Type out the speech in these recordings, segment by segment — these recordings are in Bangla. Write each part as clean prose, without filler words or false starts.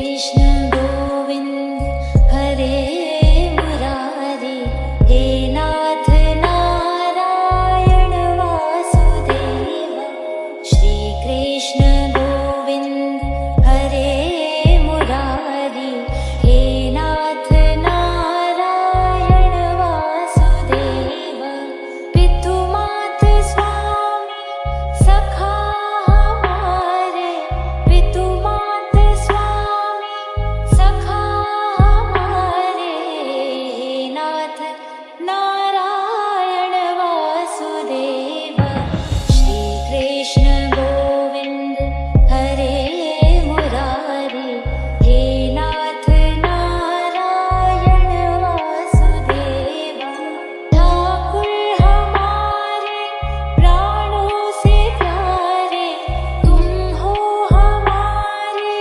कृष्ण गोविंद हरे मुरारी, हे नाथ नारायण वासुदेव। श्री कृष्ण गोविंद हरे मुरारी, हे नाथ नारायण वासुदेव। पितु मात स्वामी सखा हमारे, पितु मात स्वामी सखा हमारे, हे नाथ नारायण वासुदेव। श्री कृष्ण गोविंद हरे मुरारी, हे नाथ नारायण वासुदेव। ठाकुर हमारे प्राणों से प्यारे, तुम हो हमारे,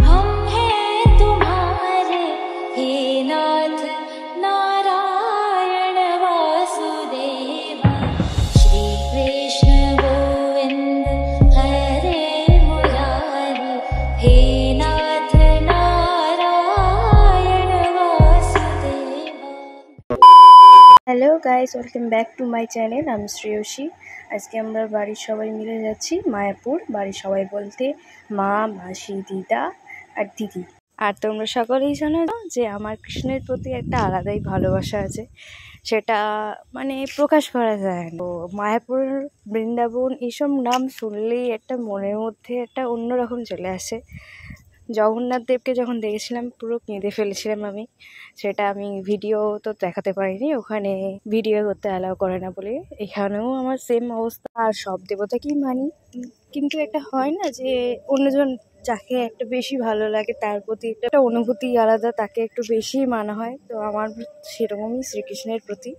हम हैं तुम्हारे, हे नाथ नारायण वासुदेव। श्री कृष्ण गोविंद हरे मुरारी, हे नाथ Narayan Vasudev. Hello guys, welcome back to my channel. আমি শ্রেয়সী। আজকে আমরা বাড়ির সবাই মিলে যাচ্ছি মায়াপুর। বাড়ির সবাই বলতে মা, মাসি, দিদা আর দিদি। আর তোমরা সকলেই জানো যে আমার কৃষ্ণের প্রতি একটা আলাদাই ভালোবাসা আছে, সেটা মানে প্রকাশ করা যায় না। তো মায়াপুর, বৃন্দাবন এইসব নাম শুনলেই একটা মনের মধ্যে একটা অন্যরকম চলে আসে। জগন্নাথ দেবকে যখন দেখেছিলাম পুরো কেঁদে ফেলেছিলাম আমি। সেটা আমি ভিডিও তো দেখাতে পারিনি, ওখানে ভিডিও করতে অ্যালাউ করে না বলে। এখানেও আমার সেম অবস্থা। আর সব দেবতাকেই মানি, কিন্তু একটা হয় না যে অন্যজন যাকে একটা বেশি ভালো লাগে তার প্রতি একটা অনুভূতি আলাদা, তাকে একটু বেশি মানা হয়। তো আমার সেরকমই শ্রীকৃষ্ণের প্রতি।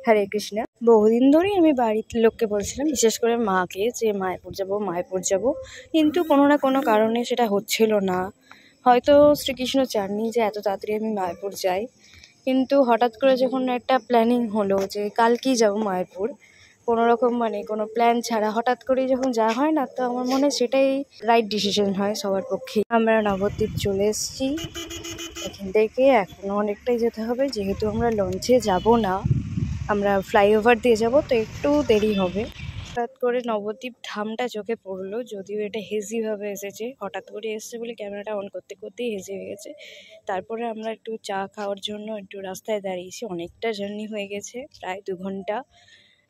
হরে কৃষ্ণ। বহুদিন ধরেই আমি বাড়ির লোককে বলছিলাম, বিশেষ করে মাকে, যে মায়াপুর যাব মায়াপুর যাব, কিন্তু কোনো না কোনো কারণে সেটা হচ্ছিল না। হয়তো শ্রীকৃষ্ণ চাননি যে এত তাড়াতাড়ি আমি মায়াপুর যাই। কিন্তু হঠাৎ করে যখন একটা প্ল্যানিং হলো যে কালকেই যাব মায়াপুর, কোনো রকম মানে কোনো প্ল্যান ছাড়া হঠাৎ করেই যখন যাওয়া হয় না, তো আমার মনে হয় সেটাই রাইট ডিসিশন হয় সবার পক্ষে। আমরা নবদ্বীপ চলে এসেছি। এখান থেকে এখনও অনেকটাই যেতে হবে, যেহেতু আমরা লঞ্চে যাব না, আমরা ফ্লাইওভার দিয়ে যাব, তো একটু দেরি হবে। হঠাৎ করে নবদ্বীপ ধামটা চোখে পড়লো, যদিও এটা হেজিভাবে এসেছে, হঠাৎ করে এসছে বলে ক্যামেরাটা অন করতে করতেই হেজি হয়ে গেছে। তারপরে আমরা একটু চা খাওয়ার জন্য একটু রাস্তায় দাঁড়িয়েছি। অনেকটা জার্নি হয়ে গেছে, প্রায় 2 ঘন্টা।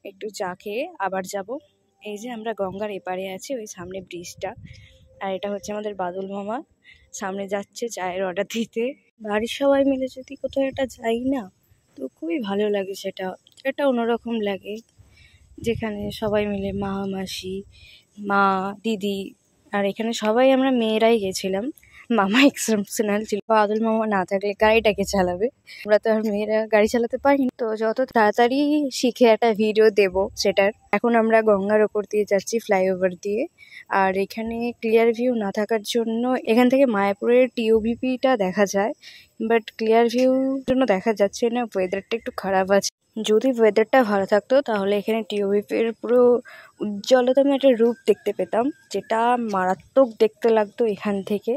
একটু চা খেয়ে আবার যাব। এই যে আমরা গঙ্গার এপারে আছি, ওই সামনে ব্রিজটা। আর এটা হচ্ছে আমাদের বাদল মামা, সামনে যাচ্ছে চায়ের অর্ডার দিতে। বাড়ির সবাই মিলে যদি কোথাও একটা যাই না, তো খুবই ভালো লাগে। সেটা একটা অন্যরকম লাগে, যেখানে সবাই মিলে মা, মাসি, মা, দিদি, আর এখানে সবাই আমরা মেয়েরাই গেছিলাম। মামা এক্সেপশনাল ছিল, বাদল মামা না থাকলে গাড়িটাকে চালাবে। আমরা তো আর মেয়েরা গাড়ি চালাতে পারি না, তো যত তাড়াতাড়ি শিখে একটা ভিডিও দেব সেটার। এখন আমরা গঙ্গার ওপর দিয়ে যাচ্ছি, ফ্লাইওভার দিয়ে। আর এখানে ক্লিয়ার ভিউ না থাকার জন্য এখান থেকে মায়াপুরের টিওভিপিটা দেখা যায়, বাট ক্লিয়ার ভিউ জন্য দেখা যাচ্ছে না। ওয়েদারটা একটু খারাপ আছে। যদি ওয়েদারটা ভালো থাকতো তাহলে এখানে টিওভিপির পুরো উজ্জ্বলতম একটা রূপ দেখতে পেতাম, যেটা মারাত্মক দেখতে লাগতো এখান থেকে।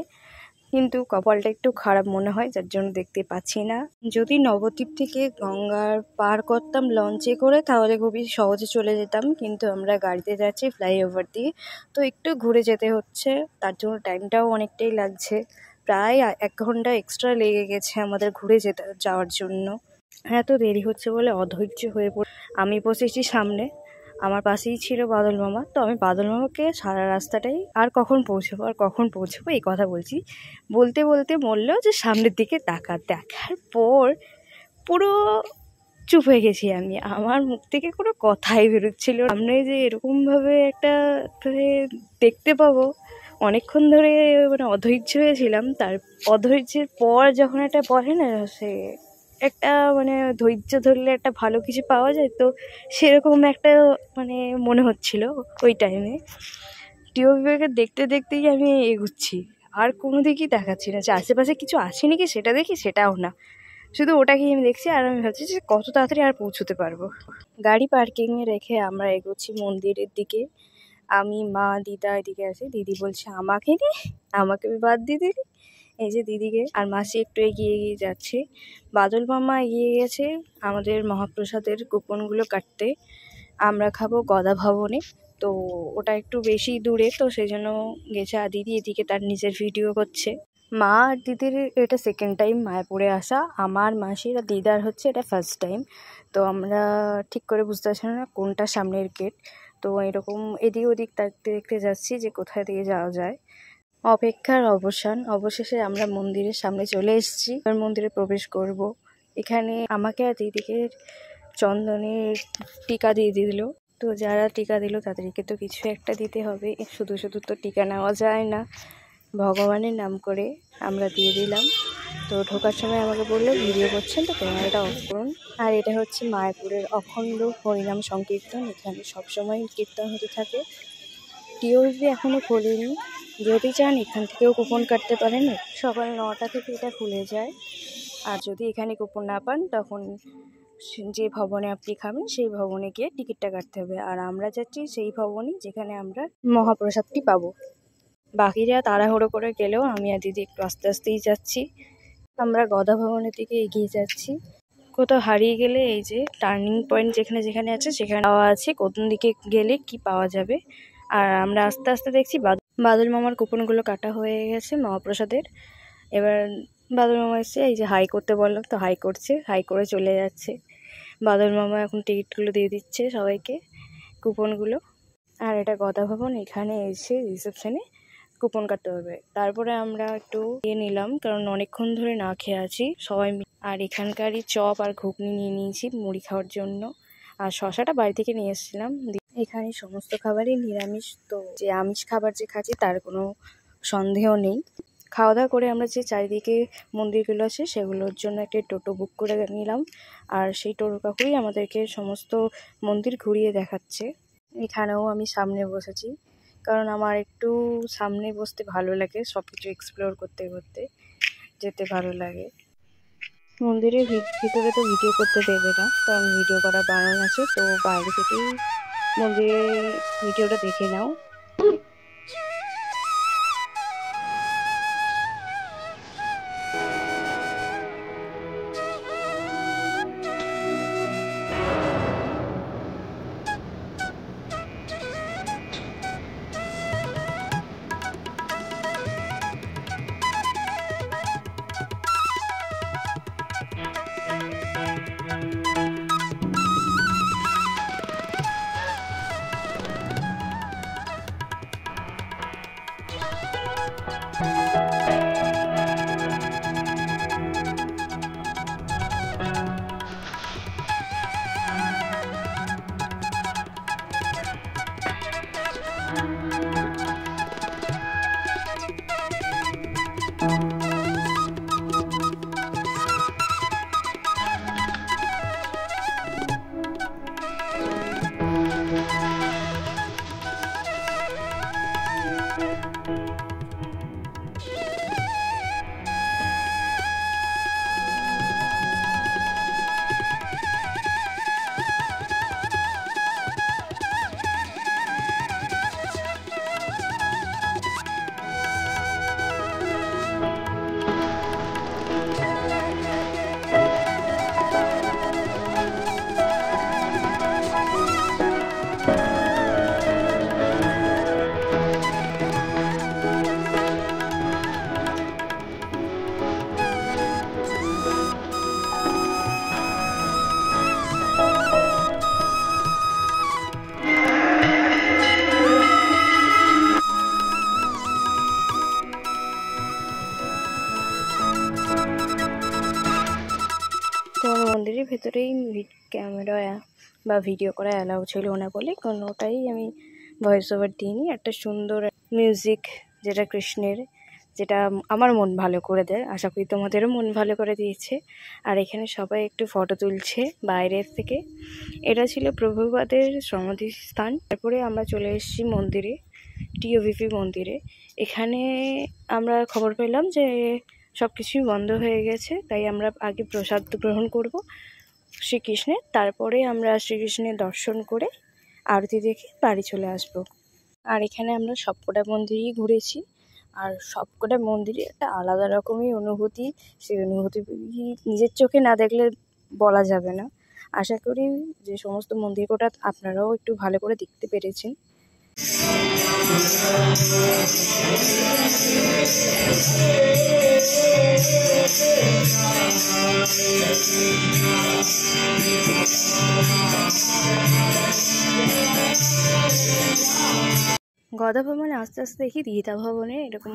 কিন্তু কপালটা একটু খারাপ মনে হয়, যার জন্য দেখতে পাচ্ছি না। যদি নবদ্বীপ থেকে গঙ্গার পার করতাম লঞ্চে করে, তাহলে খুবই সহজে চলে যেতাম, কিন্তু আমরা গাড়িতে যাচ্ছি ফ্লাইওভার দিয়ে, তো একটু ঘুরে যেতে হচ্ছে। তার জন্য টাইমটাও অনেকটাই লাগছে, প্রায় 1 ঘন্টা এক্সট্রা লেগে গেছে আমাদের ঘুরে যাওয়ার জন্য। এত দেরি হচ্ছে বলে অধৈর্য হয়ে পড়ে আমি বসেছি সামনে, আমার পাশেই ছিল বাদল মামা। তো আমি বাদল মামাকে সারা রাস্তাটাই আর কখন পৌঁছবো এই কথা বলছি। বলতে বলতে বললো যে সামনের দিকে তাকা। দেখার পর পুরো চুপ হয়ে গেছি আমি, আমার মুখ থেকে কোনো কথাই বেরোচ্ছিল না। সামনে যে এরকমভাবে একটা দেখতে পাবো, অনেকক্ষণ ধরে মানে অধৈর্য হয়েছিলাম। তার অধৈর্যের পর যখন একটা বলে না, সে একটা মানে ধৈর্য ধরলে একটা ভালো কিছু পাওয়া যায়, তো সেরকম একটা মানে মনে হচ্ছিল ওই টাইমে। টিওভিকে দেখতে দেখতেই আমি এগুচ্ছি, আর কোনো দিকেই দেখাচ্ছি না যে আশেপাশে কিছু আছে নাকি সেটা দেখি, সেটাও না, শুধু ওটাকেই আমি দেখছি। আর আমি ভাবছি যে কত তাড়াতাড়ি আর পৌঁছতে পারবো। গাড়ি পার্কিংয়ে রেখে আমরা এগোচ্ছি মন্দিরের দিকে। আমি, মা, দিদা এদিকে আছে। দিদি বলছে আমাকে নি, আমাকে বাদ দিয়ে দিলি, এই যে দিদিকে আর মাসি একটু এগিয়ে এগিয়ে যাচ্ছে। বাদল মামা এগিয়ে গেছে আমাদের মহাপ্রসাদের কুপনগুলো কাটতে। আমরা খাবো গদা ভবনে, তো ওটা একটু বেশি দূরে, তো সেই জন্য গেছে। আর দিদি এদিকে তার নিজের ভিডিও করছে। মা আর দিদির এটা সেকেন্ড টাইম মায়াপুরে আসা, আমার মাসির আর দিদার হচ্ছে এটা ফার্স্ট টাইম। তো আমরা ঠিক করে বুঝতে পারছি না কোনটা সামনের গেট, তো এরকম এদিক ওদিক দেখতে দেখতে যাচ্ছি যে কোথায় দিয়ে যাওয়া যায়। অপেক্ষার অবসান, অবশেষে আমরা মন্দিরের সামনে চলে এসেছি। এবার মন্দিরে প্রবেশ করব। এখানে আমাকে আর দিদিকে চন্দনের টিকা দিয়ে দিল। তো যারা টিকা দিল তাদেরকে তো কিছু একটা দিতে হবে, শুধু শুধু তো টিকা নেওয়া যায় না। ভগবানের নাম করে আমরা দিয়ে দিলাম। তো ঢোকার সময় আমাকে বললো ভিডিও করছেন তো ক্যামেরাটা অফ করুন। আর এটা হচ্ছে মায়াপুরের অখণ্ড হরিনাম সংকীর্তন, এখানে সবসময় কীর্তন হতে থাকে। টিওভি এখনও খোলেনি, যদি চান এখান থেকেও কুপন কাটতে পারেন। সকাল 9টা থেকে এটা খুলে যায়। আর যদি এখানে কুপন না পান তখন যে ভবনে আপনি খাবেন সেই ভবনে গিয়ে টিকিটটা কাটতে হবে। আর আমরা যাচ্ছি সেই ভবনই যেখানে আমরা মহাপ্রসাদটি পাবো। বাকিরা তাড়াহুড়ো করে গেলেও আমি আর দিদি একটু আস্তে আস্তেই যাচ্ছি। আমরা গদা ভবনের দিকে এগিয়ে যাচ্ছি। কোথাও হারিয়ে গেলে এই যে টার্নিং পয়েন্ট যেখানে যেখানে আছে সেখানে পাওয়া আছে কোন দিকে গেলে কি পাওয়া যাবে। আর আমরা আস্তে আস্তে দেখছি বাদল মামার কুপনগুলো কাটা হয়ে গেছে মহাপ্রসাদের। এবার বাদল মামা এসে এই যে হাই করতে বললাম, তো হাই করছে, হাই করে চলে যাচ্ছে। বাদল মামা এখন টিকিটগুলো দিয়ে দিচ্ছে সবাইকে, কুপনগুলো। আর এটা গদা ভবন, এখানে এসে রিসেপশনে কুপন কাটতে হবে। তারপরে আমরা একটু নিলাম, কারণ অনেকক্ষণ ধরে না খেয়ে আছি সবাই। আর এখানকারই চপ আর ঘুগনি নিয়ে নিয়েছি মুড়ি খাওয়ার জন্য। আর শশাটা বাড়ি থেকে নিয়ে এসেছিলাম। এখানে সমস্ত খাবারই নিরামিষ, তো যে আমিষ খাবার যে খাচ্ছি তার কোনো সন্দেহ নেই। খাওয়া দাওয়া করে আমরা যে চারিদিকে মন্দিরগুলো আছে সেগুলোর জন্য একটা টোটো বুক করে নিলাম। আর সেই টোটো কাকুই আমাদেরকে সমস্ত মন্দির ঘুরিয়ে দেখাচ্ছে। এখানেও আমি সামনে বসেছি, কারণ আমার একটু সামনে বসতে ভালো লাগে, সব কিছু এক্সপ্লোর করতে করতে যেতে ভালো লাগে। মন্দিরের ভিতরে তো ভিডিও করতে দেবে না, কারণ ভিডিও করা বারণ আছে। তো বাইরে থেকেই মন্দিরের ভিডিওটা দেখে নাও। মন্দিরের ভেতরেই ক্যামেরা বা ভিডিও করা অ্যালাউ ছিল না বলে কোনোটাই আমি ভয়েস ওভার দিইনি। একটা সুন্দর মিউজিক যেটা কৃষ্ণের, যেটা আমার মন ভালো করে দেয়, আশা করি তোমাদেরও মন ভালো করে দিয়েছে। আর এখানে সবাই একটু ফটো তুলছে বাইরের থেকে। এটা ছিল প্রভুপাদের সমাধি স্থান। তারপরে আমরা চলে এসেছি মন্দিরে, টিওভিপি মন্দিরে। এখানে আমরা খবর পেলাম যে সব কিছুই বন্ধ হয়ে গেছে, তাই আমরা আগে প্রসাদ গ্রহণ করব শ্রীকৃষ্ণের, তারপরে আমরা শ্রীকৃষ্ণের দর্শন করে আরতি দেখে বাড়ি চলে আসব। আর এখানে আমরা সবকটা মন্দিরই ঘুরেছি। আর সবকটা মন্দিরে একটা আলাদা রকমই অনুভূতি। সেই অনুভূতি নিজের চোখে না দেখলে বলা যাবে না। আশা করি যে সমস্ত মন্দির কটা আপনারাও একটু ভালো করে দেখতে পেরেছেন। গদা ভবনে আস্তে আস্তে দেখি গীতা ভবনে এরকম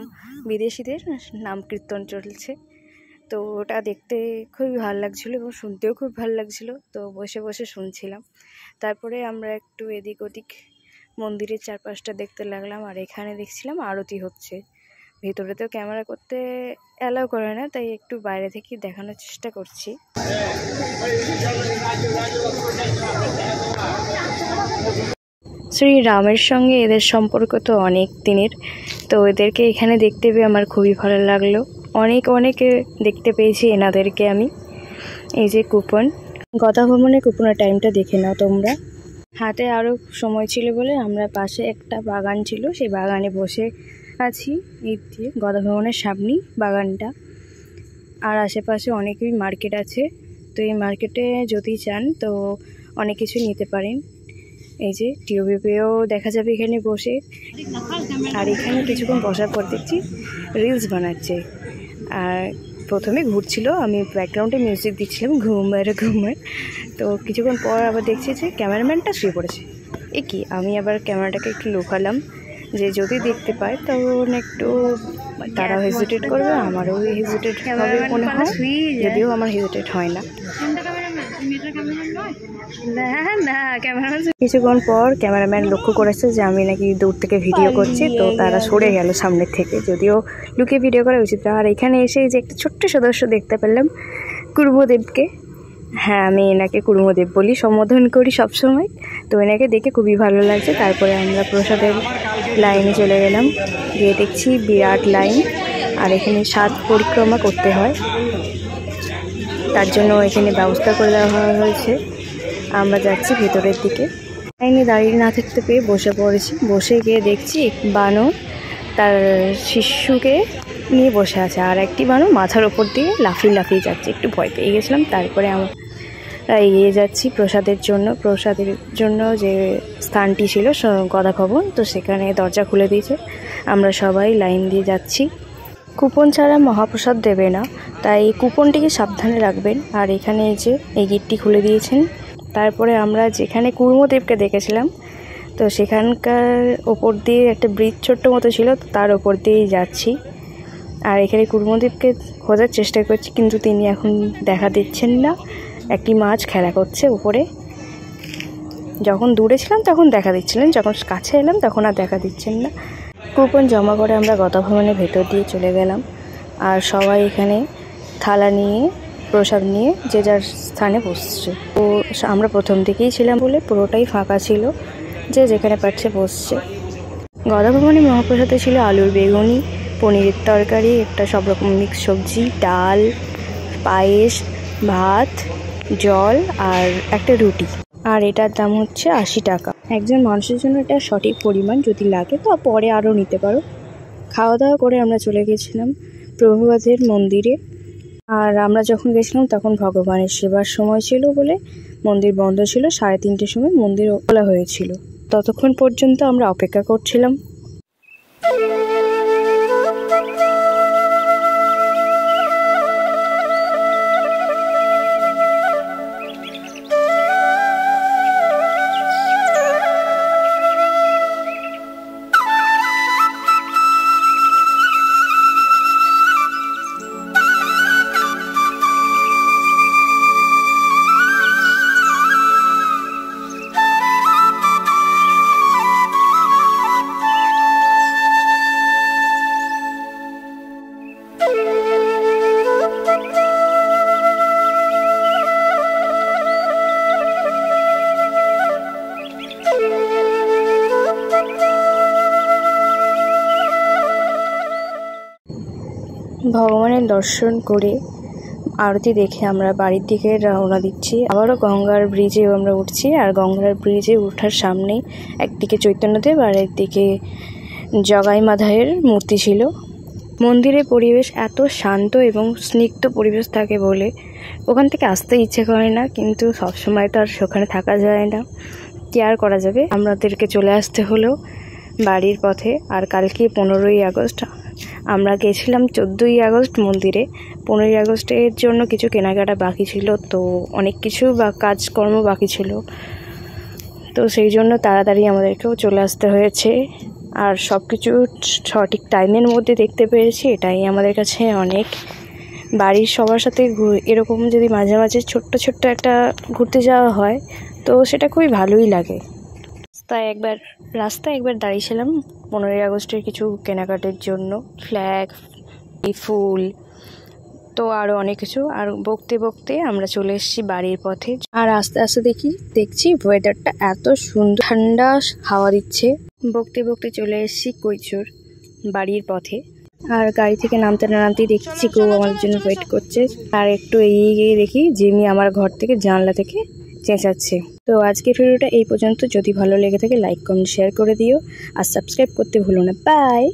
বিদেশিদের নাম কীর্তন চলছে। তো ওটা দেখতে খুবই ভালো লাগছিলো এবং শুনতেও খুব ভালো লাগছিলো। তো বসে বসে শুনছিলাম। তারপরে আমরা একটু এদিক ওদিক মন্দিরের চারপাশটা দেখতে লাগলাম। আর এখানে দেখছিলাম আরতি হচ্ছে। ভেতরে তো ক্যামেরা করতে অ্যালাউ করে না, তাই একটু বাইরে থেকে দেখানোর চেষ্টা করছি। শ্রী রামের সঙ্গে এদের সম্পর্ক তো অনেক দিনের। তো এদেরকে এখানে দেখতে পেয়ে আমার খুবই ভালো লাগলো। অনেকে দেখতে পেয়েছি এনাদেরকে আমি। এই যে কুপন, গদা ভবনের কুপনের টাইমটা দেখে নাও তোমরা। হাতে আরও সময় ছিল বলে আমরা পাশে একটা বাগান ছিল, সেই বাগানে বসে আছি। এই দিয়ে গদা ভবনের সামনেই বাগানটা। আর আশেপাশে অনেকই মার্কেট আছে। তো এই মার্কেটে যদি চান তো অনেক কিছু নিতে পারেন। এই যে টিউবিপেও দেখা যাবে এখানে বসে। আর এখানে কিছুক্ষণ বসার পর দেখছি রিলস বানাচ্ছে। আর প্রথমে ঘুরছিল, আমি ব্যাকগ্রাউন্ডে মিউজিক দিচ্ছিলাম ঘুমের। তো কিছুক্ষণ পর আবার দেখছি যে ক্যামেরাম্যানটা শুয়ে পড়েছে। এ কি, আমি আবার ক্যামেরাটাকে একটু লুকালাম যে যদি দেখতে পায় তখন একটু তারাও হেজিটেট করবে, আমারও হেজিটেট হবে মনে হয়, যদিও আমার হেজিটেট হয় না। কিছুক্ষণ পর ক্যামেরাম্যান লক্ষ্য করেছে যে আমি নাকি দূর থেকে ভিডিও করছি, তো তারা সরে গেল সামনের থেকে, যদিও লুকিয়ে ভিডিও করা উচিত। আর এখানে এসে যে একটা ছোট্ট সদস্য দেখতে পেলাম, কুর্মদেবকে। হ্যাঁ, আমি এনাকে কুর্মদেব বলি, সম্বোধন করি সবসময়। তো এনাকে দেখে খুবই ভালো লাগছে। তারপরে আমরা প্রসাদের লাইনে চলে গেলাম, গিয়ে দেখছি বিরাট লাইন। আর এখানে 7 পরিক্রমা করতে হয়, তার জন্য এখানে ব্যবস্থা করে দেওয়া হয়েছে। আমরা যাচ্ছি ভেতরের দিকে। লাইনে দাঁড়িয়ে না থাকতে পেয়ে বসে পড়েছি। বসে গিয়ে দেখছি বানর তার শিশুকে নিয়ে বসে আছে, আর একটি বানর মাথার ওপর দিয়ে লাফিয়ে যাচ্ছে। একটু ভয় পেয়ে গেছিলাম। তারপরে আমরা এগিয়ে যাচ্ছি প্রসাদের জন্য যে স্থানটি ছিল গদা ভবন, তো সেখানে দরজা খুলে দিয়েছে। আমরা সবাই লাইন দিয়ে যাচ্ছি। কুপন ছাড়া মহাপ্রসাদ দেবে না, তাই কুপনটিকে সাবধানে রাখবেন। আর এখানে এই গেটটি খুলে দিয়েছেন। তারপরে আমরা যেখানে কুর্মদেবকে দেখেছিলাম, তো সেখানকার ওপর দিয়ে একটা ব্রিজ ছোট্ট মতো ছিল, তার ওপর দিয়েই যাচ্ছি। আর এখানে কুর্মদেবকে খোঁজার চেষ্টা করছি, কিন্তু তিনি এখন দেখা দিচ্ছেন না। একটি মাছ খেলা করছে উপরে। যখন দূরে ছিলাম তখন দেখা দিচ্ছিলেন, যখন কাছে এলাম তখন আর দেখা দিচ্ছেন না। কুপন জমা করে আমরা গদা ভবনের ভেতর দিয়ে চলে গেলাম। আর সবাই এখানে থালা নিয়ে প্রসাদ নিয়ে যে যার স্থানে বসছে। তো আমরা প্রথম দিকেই ছিলাম বলে পুরোটাই ফাঁকা ছিল, যে যেখানে পারছে বসছে। গদা ভবনে মহাপ্রসাদে ছিল আলুর বেগুনি, পনিরের তরকারি, একটা সব রকম মিক্স সবজি, ডাল, পায়েস, ভাত, জল আর একটা রুটি। আর এটার দাম হচ্ছে 80 টাকা। একজন মানুষের জন্য এটা সঠিক পরিমাণ, যদি লাগে তো পরে আরও নিতে পারো। খাওয়া দাওয়া করে আমরা চলে গেছিলাম প্রভুপাদের মন্দিরে। আর আমরা যখন গেছিলাম তখন ভগবানের সেবার সময় ছিল বলে মন্দির বন্ধ ছিল। 3:30টার সময় মন্দির খোলা হয়েছিল। ততক্ষণ পর্যন্ত আমরা অপেক্ষা করছিলাম। ভগবানের দর্শন করে আরতি দেখে আমরা বাড়ির দিকে রওনা দিচ্ছি। আবারও গঙ্গার ব্রিজে আমরা উঠছি। আর গঙ্গার ব্রিজে ওঠার সামনেই একদিকে চৈতন্যদেব আর একদিকে জগাই মাধায়ের মূর্তি ছিল। মন্দিরের পরিবেশ এত শান্ত এবং স্নিগ্ধ পরিবেশ থাকে বলে ওখান থেকে আসতে ইচ্ছে করে না, কিন্তু সবসময় তো আর সেখানে থাকা যায় না, কি আর করা যাবে। আমাদেরকে চলে আসতে হলো বাড়ির পথে। আর কালকে 15ই আগস্ট, আমরা গেছিলাম 14ই আগস্ট মন্দিরে। 15ই আগস্টের জন্য কিছু কেনাকাটা বাকি ছিল, তো অনেক কিছু কাজকর্ম বাকি ছিল, তো সেই জন্য তাড়াতাড়ি আমাদেরকেও চলে আসতে হয়েছে। আর সব কিছু সঠিক টাইমের মধ্যে দেখতে পেরেছি, এটাই আমাদের কাছে অনেক। বাড়ির সবার সাথে এরকম যদি মাঝে মাঝে ছোট্ট ছোট্ট একটা ঘুরতে যাওয়া হয় তো সেটা খুবই ভালোই লাগে। রাস্তায় একবার দাঁড়িয়েছিলাম 15ই আগস্টের কিছু কেনাকাটার জন্য, ফ্ল্যাগ, ফুল, তো আরও অনেক কিছু। আর বকতে বকতে আমরা চলে এসেছি বাড়ির পথে। আর আস্তে আস্তে দেখছি ওয়েদারটা এত সুন্দর, ঠান্ডা হাওয়া দিচ্ছে। বকতে বকতে চলে এসেছি কৈচুর বাড়ির পথে। আর গাড়ি থেকে নামতে না নামতেই দেখছি কেউ আমাদের জন্য ওয়েট করছে। আর একটু এগিয়ে গিয়ে দেখি জিমি আমার ঘর থেকে জানলা থেকে চেঁচাচ্ছে। তো আজকের ভিডিওটা এই পর্যন্ত। যদি ভালো লেগে থাকে লাইক কমেন্ট শেয়ার করে দিও, আর সাবস্ক্রাইব করতে ভুলো না। বাই।